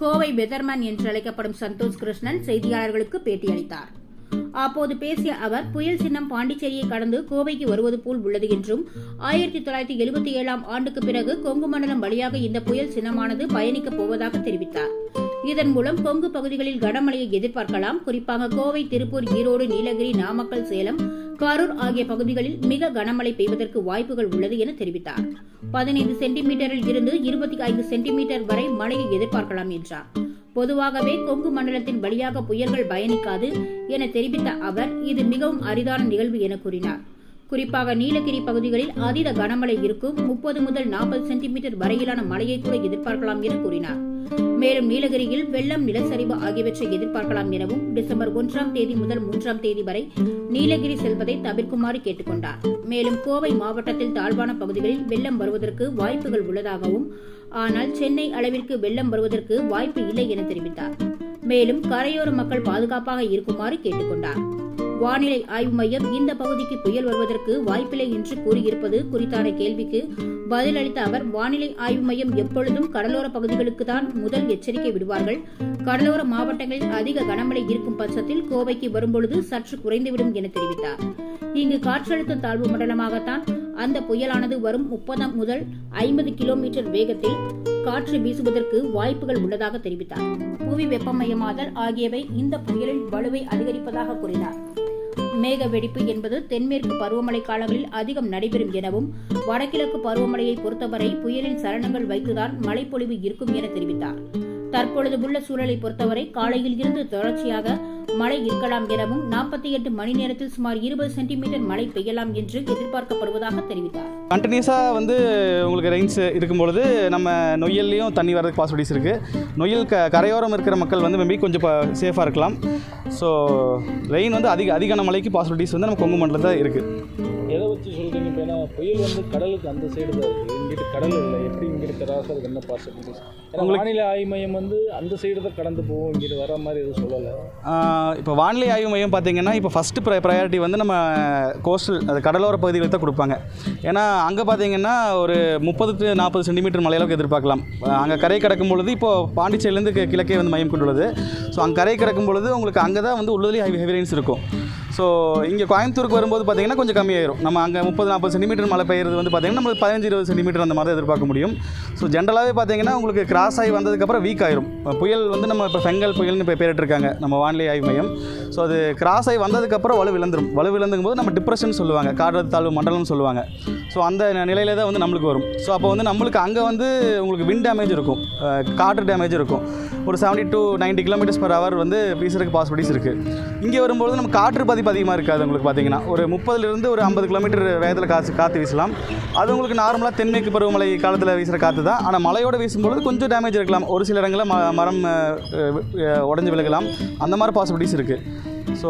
Kovai weatherman என்று அழைக்கப்படும் சந்தோஷ் கிருஷ்ணன் செய்தியாளர்களுக்கு பேட்டியளித்தார். அப்போது பேசிய அவர், புயல் சின்னம் பாண்டிச்சேரியை கடந்து கோவைக்கு வருவது போல் உள்ளது என்றும் 1977ஆம் ஆண்டுக்கு பிறகு கொங்கு மண்டலம் வழியாக இந்த புயல் சின்னமானது பயணிக்கப் போவதாக தெரிவித்தார். இதன் மூலம் கொங்கு பகுதிகளில் கனமழையை எதிர்பார்க்கலாம். குறிப்பாக கோவை, திருப்பூர், ஈரோடு, நீலகிரி, நாமக்கல், சேலம், கரூர் ஆகிய பகுதிகளில் மிக கனமழை பெய்வதற்கு வாய்ப்புகள் உள்ளது என தெரிவித்தார். 15 சென்டிமீட்டரில் இருந்து 25 சென்டிமீட்டர் வரை மழையை எதிர்பார்க்கலாம் என்றார். பொதுவாகவே கொங்கு மண்டலத்தின் வழியாக புயல்கள் பயணிக்காது என தெரிவித்த அவர், இது மிகவும் அரிதான நிகழ்வு என கூறினார். குறிப்பாக நீலகிரி பகுதிகளில் அதீத கனமழை இருக்கும். 30 முதல் 40 சென்டிமீட்டர் வரையிலான மழையை கூட எதிர்பார்க்கலாம் என கூறினார். மேலும் நீலகிரியில் வெள்ளம், நிலச்சரிவு ஆகியவற்றை எதிர்பார்க்கலாம் எனவும், டிசம்பர் 1ஆம் தேதி முதல் 3ஆம் தேதி வரை நீலகிரி செல்வதை தவிர்க்குமாறு கேட்டுக் கொண்டார். மேலும் கோவை மாவட்டத்தில் தாழ்வான பகுதிகளில் வெள்ளம் வருவதற்கு வாய்ப்புகள் உள்ளதாகவும், ஆனால் சென்னை அளவிற்கு வெள்ளம் வருவதற்கு வாய்ப்பு இல்லை என தெரிவித்தார். மேலும் கரையோர மக்கள் பாதுகாப்பாக இருக்குமாறு கேட்டுக் கொண்டார். வானிலை ஆய்வு மையம் இந்த பகுதிக்கு புயல் வருவதற்கு வாய்ப்பில்லை என்று கூறியிருப்பது குறித்தான கேள்விக்கு பதிலளித்த அவர், வானிலை ஆய்வு மையம் எப்பொழுதும் கடலோர பகுதிகளுக்கு தான் முதல் எச்சரிக்கை விடுவார்கள். கடலோர மாவட்டங்களில் அதிக கனமழை இருக்கும் பட்சத்தில் கோவைக்கு வரும்பொழுது சற்று குறைந்துவிடும் என தெரிவித்தார். இங்கு காற்றழுத்த தாழ்வு மண்டலமாகத்தான் அந்த புயலானது வரும் 30 முதல் 50 கிலோமீட்டர் வேகத்தில் காற்று வீசுவதற்கு வாய்ப்புகள் உள்ளதாக தெரிவித்தார். புவி வெப்பமயமாதல் ஆகியவை இந்த புயலில் வலுவை அதிகரிப்பதாக கூறினார். மேக வெடிப்பு என்பது தென்மேற்கு பருவமழை காலங்களில் அதிகம் நடைபெறும் எனவும், வடகிழக்கு பருவமழையை பொறுத்தவரை புயலின் சலனங்கள் வைத்துதான் மழைப்பொழிவு இருக்கும் என தெரிவித்தார். தற்பொழுது உள்ள சூழலை பொறுத்தவரை காலையில் இருந்து தொடர்ச்சியாக மழை இருக்கலாம் எனவும், 48 மணி நேரத்தில் சுமார் 20 சென்டிமீட்டர் மழை பெய்யலாம் என்று எதிர்பார்க்கப்படுவதாக தெரிவித்தார். கண்டினியூஸாக உங்களுக்கு ரெயின்ஸ் இருக்கும்பொழுது நம்ம நொய்யல்லையும் தண்ணி வரதுக்கு பாசிபிலிட்டிஸ் இருக்குது. நொய்யல் கரையோரம் இருக்கிற மக்கள் மேபி கொஞ்சம் சேஃபாக இருக்கலாம். ஸோ ரெயின் அதிகான மழைக்கு பாசிபிலிட்டிஸ் நம்ம கொங்கு மண்டலத்தில் இருக்குது. எதை வச்சு சொல்கிறீங்க? இப்போ ஏன்னா புயல் கடலுக்கு அந்த சைடு தான் இருக்குது, இங்கிட்டு கடல் இல்லை, எப்படி இங்கிட்டு ராசருக்கு என்ன பாசிபிலிட்டிஸ்? வானிலை ஆய்வு மையம் அந்த சைடு தான் கடந்து போகும், இங்கிட்டு வர மாதிரி எதுவும் சொல்லலை. இப்போ வானிலை ஆய்வு மையம் பார்த்தீங்கன்னா, இப்போ ஃபஸ்ட்டு ப்ரையாரிட்டி நம்ம கோஸ்டல், அது கடலோர பகுதிகளுக்கு தான் கொடுப்பாங்க. ஏன்னா அங்கே பார்த்தீங்கன்னா ஒரு 30 to 40 சென்டிமீட்டர் மழையளவுக்கு எதிர்பார்க்கலாம். அங்கே கரை கடக்கும் பொழுது, இப்போது பாண்டிச்சேரியிலேருந்து கிழக்கே மையம் கொண்டுள்ளது. ஸோ அங்கே கரை கடக்கும் பொழுது உங்களுக்கு அங்கே தான் உள்ளதுலேயே ஹெவி ரெயின்ஸ் இருக்கும். ஸோ இங்கே கோயம்புத்தூருக்கு வரும்போது பார்த்தீங்கன்னா கொஞ்சம் கம்மியாயிரும். நம்ம அங்கே 30-40 சென்டிமீட்டர் மழை பெய்யுறது பார்த்தீங்கன்னா நம்மளுக்கு 15-20 சென்டிமீட்டர் அந்த மாதிரி எதிர்பார்க்க முடியும். ஸோ ஜென்ரலாகவே பார்த்தீங்கன்னா உங்களுக்கு கிராஸ் ஆகி வந்ததுக்கப்புறம் வீக் ஆயிரும். புயல் நம்ம இப்போ ஃபெங்கல் புயல்னு இப்போ பேரிட்டிருக்காங்க நம்ம வானிலை ஆய்வு மையம். ஸோ அது கிராஸ் ஆகி வந்ததுக்கப்புறம் வலுவிழந்துக்கும் போது நம்ம டிப்ரெஷன் சொல்லுவாங்க, காற்றழுத்த தாழ்வு மண்டலம்னு சொல்லுவாங்க. ஸோ அந்த நிலையில தான் நம்மளுக்கு வரும். ஸோ அப்போ நம்மளுக்கு அங்கே உங்களுக்கு விண்ட் டேமேஜ் இருக்கும், காற்று டேமேஜ் இருக்கும். ஒரு 70 to 90 கிலோமீட்டர்ஸ் per hour வீசுறதுக்கு பாசிபிலிட்டிஸ் இருக்குது. இங்கே வரும்போது நம்ம காற்று பதிப்பு அதிகமாக இருக்காது. உங்களுக்கு பார்த்தீங்கன்னா ஒரு 30லிருந்து ஒரு 50 கிலோமீட்டர் வேகத்தில் காற்று வீசலாம். அது உங்களுக்கு நார்மலாக தென்மேற்கு பருவமழை காலத்தில் வீசுகிற காற்று தான். ஆனால் மழையோடு வீசும்பொழுது கொஞ்சம் டேமேஜ் இருக்கலாம். ஒரு சில இடங்களில் மரம் உடஞ்சி விழுகலாம். அந்த மாதிரி பாசிபிலிட்டிஸ் இருக்குது. ஸோ